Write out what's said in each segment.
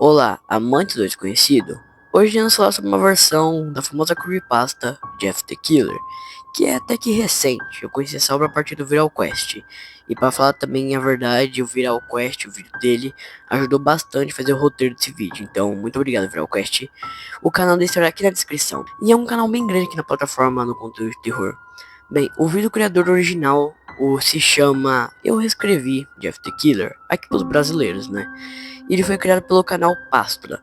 Olá, amantes do desconhecido! Hoje iremos falar sobre uma versão da famosa creepypasta Jeff the Killer, que é até que recente. Eu conheci essa obra a partir do Viral Quest. E para falar também a verdade, o Viral Quest, o vídeo dele, ajudou bastante a fazer o roteiro desse vídeo. Então, muito obrigado, Viral Quest. O canal dele estará aqui na descrição. E é um canal bem grande aqui na plataforma no conteúdo de terror. Bem, o vídeo criador original se chama Eu Reescrevi Jeff the Killer, aqui para os brasileiros, né? Ele foi criado pelo canal Pastra.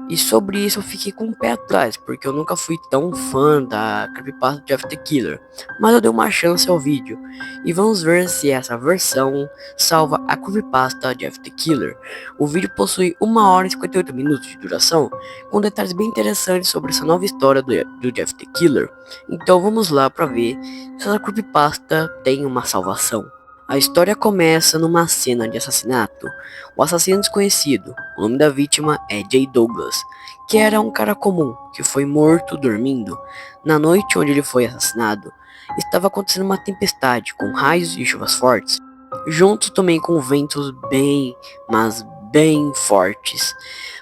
E sobre isso eu fiquei com o pé atrás, porque eu nunca fui tão fã da creepypasta de Jeff the Killer. Mas eu dei uma chance ao vídeo. E vamos ver se essa versão salva a creepypasta Jeff the Killer. O vídeo possui 1 hora e 58 minutos de duração, com detalhes bem interessantes sobre essa nova história do Jeff the Killer. Então vamos lá para ver se essa creepypasta tem uma salvação. A história começa numa cena de assassinato. O assassino desconhecido, o nome da vítima é Jay Douglas, que era um cara comum, que foi morto dormindo. Na noite onde ele foi assassinado, estava acontecendo uma tempestade com raios e chuvas fortes, junto também com ventos mas bem fortes.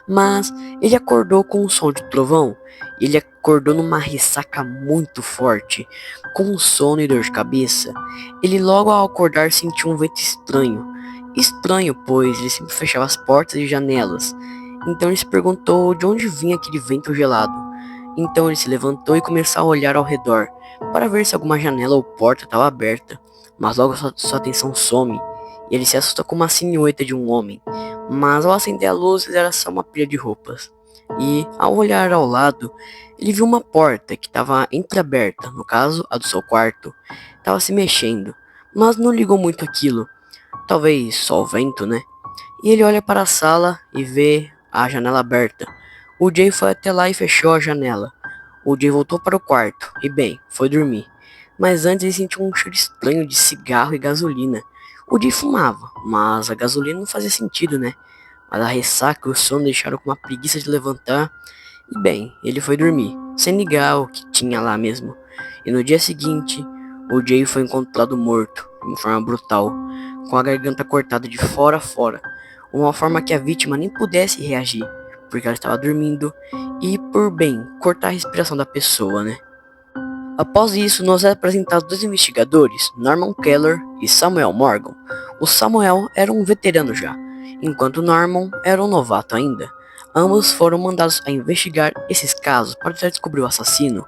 Mas ele acordou com o som de trovão. Ele acordou numa ressaca muito forte, com sono e dor de cabeça. Ele logo ao acordar sentiu um vento estranho. Estranho, pois ele sempre fechava as portas e janelas. Então ele se perguntou de onde vinha aquele vento gelado. Então ele se levantou e começou a olhar ao redor, para ver se alguma janela ou porta estava aberta. Mas logo sua atenção some, e ele se assusta com uma silhueta de um homem. Mas ao acender a luz era só uma pilha de roupas. E ao olhar ao lado, ele viu uma porta que estava entreaberta, no caso a do seu quarto. Estava se mexendo, mas não ligou muito aquilo. Talvez só o vento, né? E ele olha para a sala e vê a janela aberta. O Jay foi até lá e fechou a janela. O Jay voltou para o quarto e, bem, foi dormir. Mas antes ele sentiu um cheiro estranho de cigarro e gasolina. O Jay fumava, mas a gasolina não fazia sentido, né? Mas a ressaca e o sono deixaram com uma preguiça de levantar. E bem, ele foi dormir, sem ligar o que tinha lá mesmo. E no dia seguinte, o Jay foi encontrado morto, de uma forma brutal, com a garganta cortada de fora a fora, uma forma que a vítima nem pudesse reagir, porque ela estava dormindo, e por bem, cortar a respiração da pessoa, né? Após isso, nos é apresentados dois investigadores, Norman Keller e Samuel Morgan. O Samuel era um veterano já, enquanto Norman era um novato ainda. Ambos foram mandados a investigar esses casos para tentar descobrir o assassino.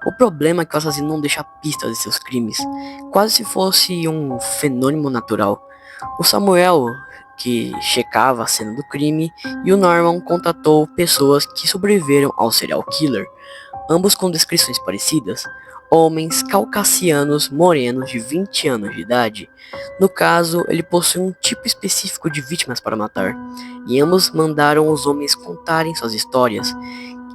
O problema é que o assassino não deixa pistas de seus crimes, quase se fosse um fenômeno natural. O Samuel, que checava a cena do crime, e o Norman contatou pessoas que sobreviveram ao serial killer, ambos com descrições parecidas. Homens caucasianos morenos de 20 anos de idade. No caso, ele possui um tipo específico de vítimas para matar, e ambos mandaram os homens contarem suas histórias,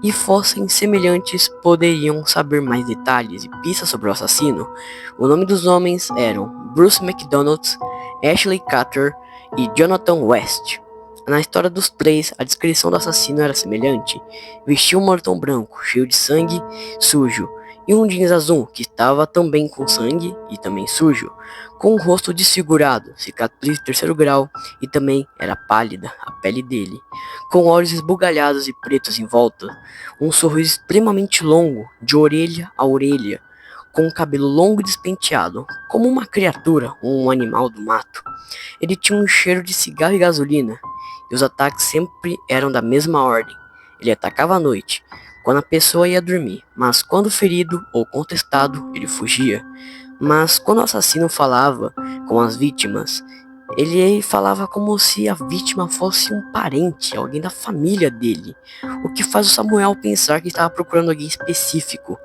e fossem semelhantes poderiam saber mais detalhes e pistas sobre o assassino. O nome dos homens eram Bruce McDonald, Ashley Carter e Jonathan West. Na história dos três, a descrição do assassino era semelhante. Vestia um moletom branco, cheio de sangue, sujo, e um jeans azul, que estava também com sangue e também sujo, com o rosto desfigurado, cicatriz de 3º grau, e também era pálida a pele dele, com olhos esbugalhados e pretos em volta, um sorriso extremamente longo, de orelha a orelha, com um cabelo longo e despenteado, como uma criatura ou um animal do mato. Ele tinha um cheiro de cigarro e gasolina, e os ataques sempre eram da mesma ordem. Ele atacava à noite, quando a pessoa ia dormir, mas quando ferido ou contestado, ele fugia. Mas quando o assassino falava com as vítimas, ele falava como se a vítima fosse um parente, alguém da família dele, o que faz o Samuel pensar que estava procurando alguém específico.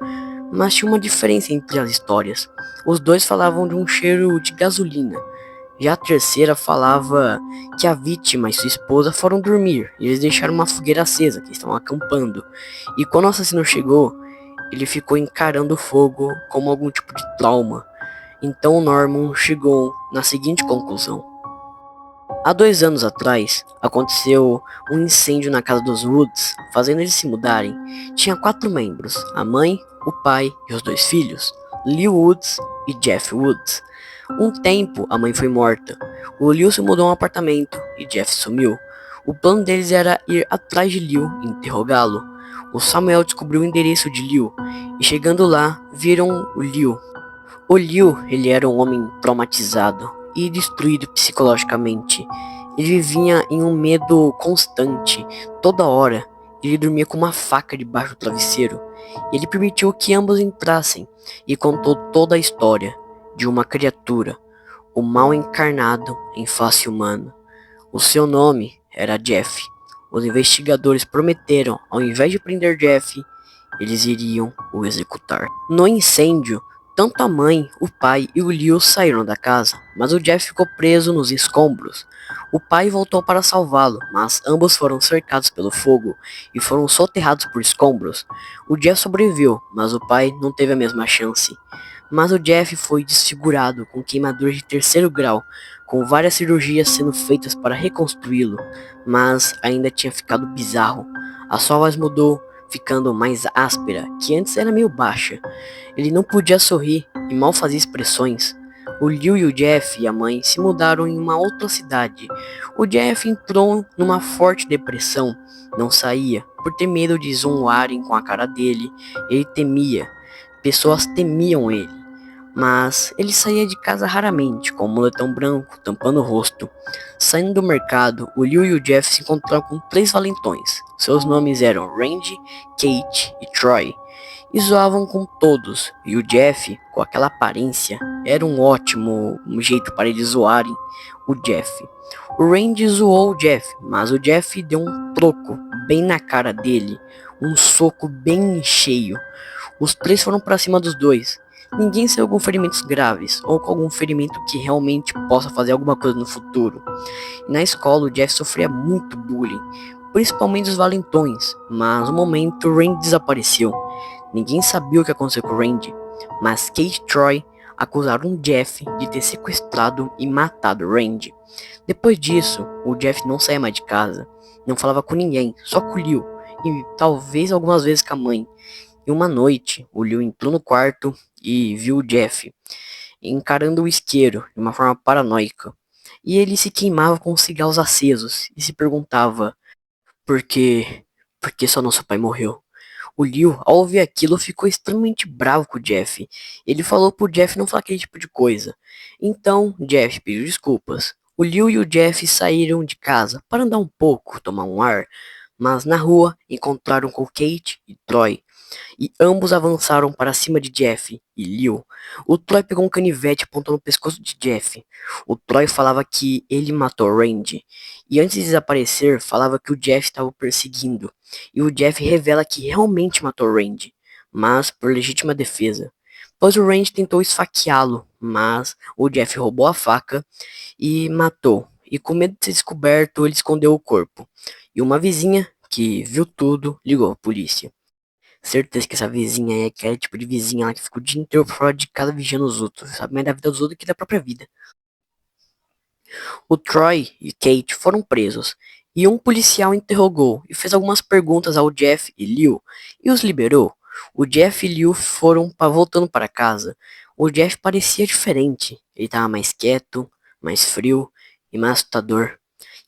Mas tinha uma diferença entre as histórias. Os dois falavam de um cheiro de gasolina. Já a terceira falava que a vítima e sua esposa foram dormir, e eles deixaram uma fogueira acesa, que estavam acampando. E quando o assassino chegou, ele ficou encarando o fogo como algum tipo de trauma. Então Norman chegou na seguinte conclusão. Há 2 anos atrás, aconteceu um incêndio na casa dos Woods, fazendo eles se mudarem. Tinha 4 membros, a mãe, o pai e os 2 filhos, Lee Woods e Jeff Woods. Um tempo, a mãe foi morta. O Leo se mudou a um apartamento e Jeff sumiu. O plano deles era ir atrás de Liu e interrogá-lo. O Samuel descobriu o endereço de Liu e chegando lá, viram o Liu. O Liu, ele era um homem traumatizado e destruído psicologicamente. Ele vivia em um medo constante, toda hora. Ele dormia com uma faca debaixo do travesseiro. Ele permitiu que ambos entrassem e contou toda a história de uma criatura, o mal encarnado em face humana. O seu nome era Jeff. Os investigadores prometeram, ao invés de prender Jeff, eles iriam o executar. No incêndio, tanto a mãe, o pai e o Liu saíram da casa, mas o Jeff ficou preso nos escombros. O pai voltou para salvá-lo, mas ambos foram cercados pelo fogo e foram soterrados por escombros. O Jeff sobreviveu, mas o pai não teve a mesma chance. Mas o Jeff foi desfigurado com queimaduras de terceiro grau, com várias cirurgias sendo feitas para reconstruí-lo, mas ainda tinha ficado bizarro. A sua voz mudou, ficando mais áspera, que antes era meio baixa. Ele não podia sorrir e mal fazia expressões. O Liu e o Jeff e a mãe se mudaram em uma outra cidade. O Jeff entrou numa forte depressão, não saía, por ter medo de zoarem com a cara dele. Ele temia, pessoas temiam ele. Mas ele saía de casa raramente, com um moletom branco tampando o rosto. Saindo do mercado, o Liu e o Jeff se encontraram com 3 valentões. Seus nomes eram Randy, Kate e Troy. E zoavam com todos, e o Jeff, com aquela aparência, era um ótimo jeito para eles zoarem o Jeff. O Randy zoou o Jeff, mas o Jeff deu um troco bem na cara dele, um soco bem cheio. Os 3 foram para cima dos dois. Ninguém saiu com ferimentos graves, ou com algum ferimento que realmente possa fazer alguma coisa no futuro. E na escola o Jeff sofria muito bullying, principalmente dos valentões, mas no momento o Randy desapareceu. Ninguém sabia o que aconteceu com o Randy, mas Kate e Troy acusaram o Jeff de ter sequestrado e matado o Randy. Depois disso, o Jeff não saía mais de casa, não falava com ninguém, só com o Liu, e talvez algumas vezes com a mãe. E uma noite, o Liu entrou no quarto e viu o Jeff encarando o isqueiro de uma forma paranoica. E ele se queimava com cigarros acesos e se perguntava por que, por que só nosso pai morreu. O Liu, ao ouvir aquilo, ficou extremamente bravo com o Jeff. Ele falou pro Jeff não falar aquele tipo de coisa. Então, Jeff pediu desculpas. O Liu e o Jeff saíram de casa para andar um pouco, tomar um ar, mas na rua encontraram com Kate e Troy e ambos avançaram para cima de Jeff e Liu. O Troy pegou um canivete apontando no pescoço de Jeff. O Troy falava que ele matou Randy, e antes de desaparecer, falava que o Jeff estava o perseguindo, e o Jeff revela que realmente matou Randy, mas por legítima defesa. Pois o Randy tentou esfaqueá-lo, mas o Jeff roubou a faca e matou, e com medo de ser descoberto, ele escondeu o corpo. E uma vizinha, que viu tudo, ligou a polícia. Certeza que essa vizinha é aquele tipo de vizinha lá que fica o dia inteiro fora de casa vigiando os outros, sabe mais da vida dos outros que da própria vida. O Troy e Kate foram presos, e um policial interrogou e fez algumas perguntas ao Jeff e Liu, e os liberou. O Jeff e Liu foram voltando para casa. O Jeff parecia diferente, ele estava mais quieto, mais frio e mais assustador.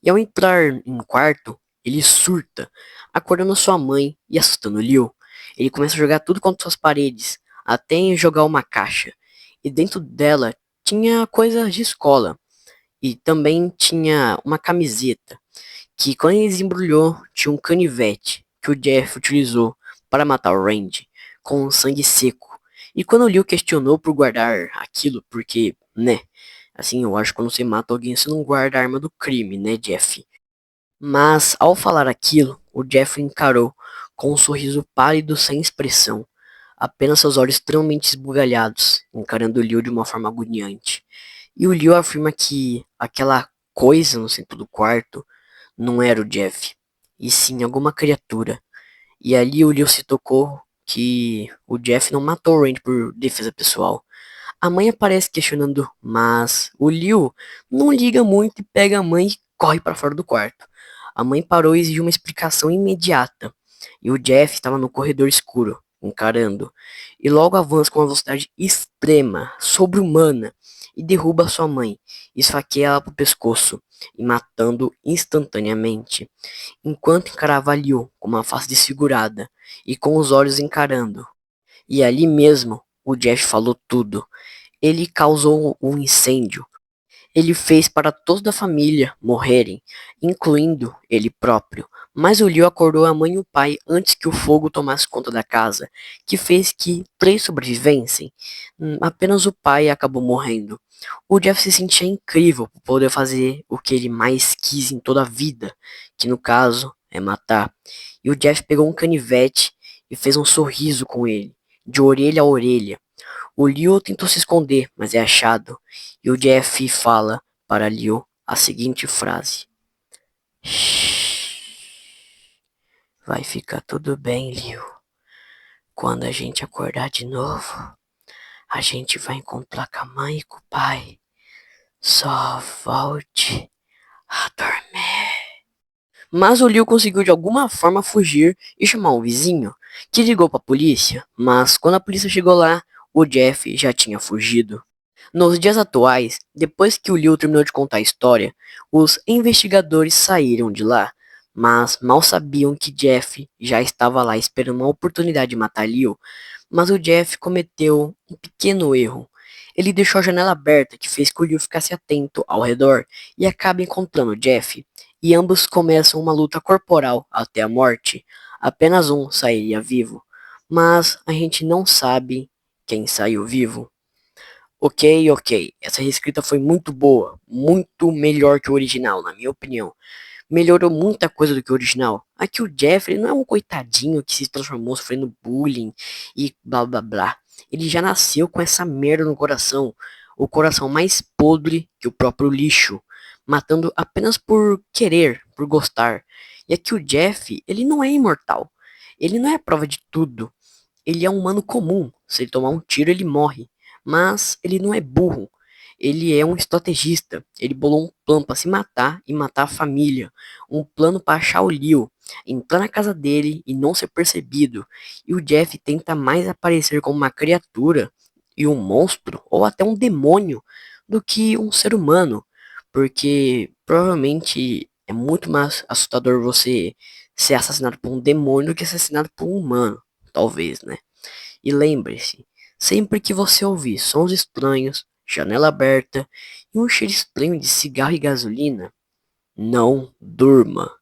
E ao entrar em um quarto, ele surta, acordando sua mãe e assustando Liu. Ele começa a jogar tudo contra as paredes, até jogar uma caixa. E dentro dela tinha coisas de escola. E também tinha uma camiseta, que quando ele desembrulhou, tinha um canivete, que o Jeff utilizou para matar o Randy, com sangue seco. E quando o Liu questionou por guardar aquilo, porque, né, assim, eu acho que quando você mata alguém, você não guarda a arma do crime, né, Jeff? Mas, ao falar aquilo, o Jeff encarou com um sorriso pálido sem expressão, apenas seus olhos extremamente esbugalhados, encarando o Liu de uma forma agoniante. E o Liu afirma que aquela coisa no centro do quarto não era o Jeff, e sim alguma criatura. E ali o Liu se tocou que o Jeff não matou o Randy por defesa pessoal. A mãe aparece questionando, mas o Liu não liga muito e pega a mãe e corre para fora do quarto. A mãe parou e exigiu uma explicação imediata. E o Jeff estava no corredor escuro, encarando. E logo avança com uma velocidade extrema, sobre-humana, e derruba sua mãe, esfaqueia ela pro pescoço. e matando instantaneamente, enquanto encarava Liu com uma face desfigurada e com os olhos encarando. E ali mesmo, o Jeff falou tudo. Ele causou um incêndio. Ele fez para toda a família morrerem, incluindo ele próprio. Mas o Liu acordou a mãe e o pai antes que o fogo tomasse conta da casa, que fez que 3 sobrevivessem. Apenas o pai acabou morrendo. O Jeff se sentia incrível por poder fazer o que ele mais quis em toda a vida, que no caso é matar. E o Jeff pegou um canivete e fez um sorriso com ele, de orelha a orelha. O Liu tentou se esconder, mas é achado, e o Jeff fala para Liu a seguinte frase: "Shhh, vai ficar tudo bem, Liu. Quando a gente acordar de novo, a gente vai encontrar com a mãe e com o pai. Só volte a dormir." Mas o Liu conseguiu de alguma forma fugir e chamar um vizinho, que ligou para a polícia, mas quando a polícia chegou lá, o Jeff já tinha fugido. Nos dias atuais, depois que o Liu terminou de contar a história, os investigadores saíram de lá, mas mal sabiam que Jeff já estava lá esperando uma oportunidade de matar Liu. Mas o Jeff cometeu um pequeno erro. Ele deixou a janela aberta, que fez que o Liu ficasse atento ao redor e acaba encontrando Jeff, e ambos começam uma luta corporal até a morte. Apenas um sairia vivo, mas a gente não sabe quem saiu vivo. Ok. Essa reescrita foi muito boa, muito melhor que o original, na minha opinião. Melhorou muita coisa do que o original. Aqui o Jeffrey não é um coitadinho que se transformou sofrendo bullying e blá blá blá. Ele já nasceu com essa merda no coração. O coração mais podre que o próprio lixo. Matando apenas por querer, por gostar. E aqui o Jeff, ele não é imortal. Ele não é a prova de tudo. Ele é um humano comum. Se ele tomar um tiro, ele morre. Mas ele não é burro. Ele é um estrategista. Ele bolou um plano para se matar e matar a família. Um plano para achar o Liu, entrar na casa dele e não ser percebido. E o Jeff tenta mais aparecer como uma criatura e um monstro ou até um demônio do que um ser humano. Porque provavelmente é muito mais assustador você ser assassinado por um demônio do que assassinado por um humano. Talvez, né? E lembre-se, sempre que você ouvir sons estranhos, janela aberta e um cheiro estranho de cigarro e gasolina, não durma.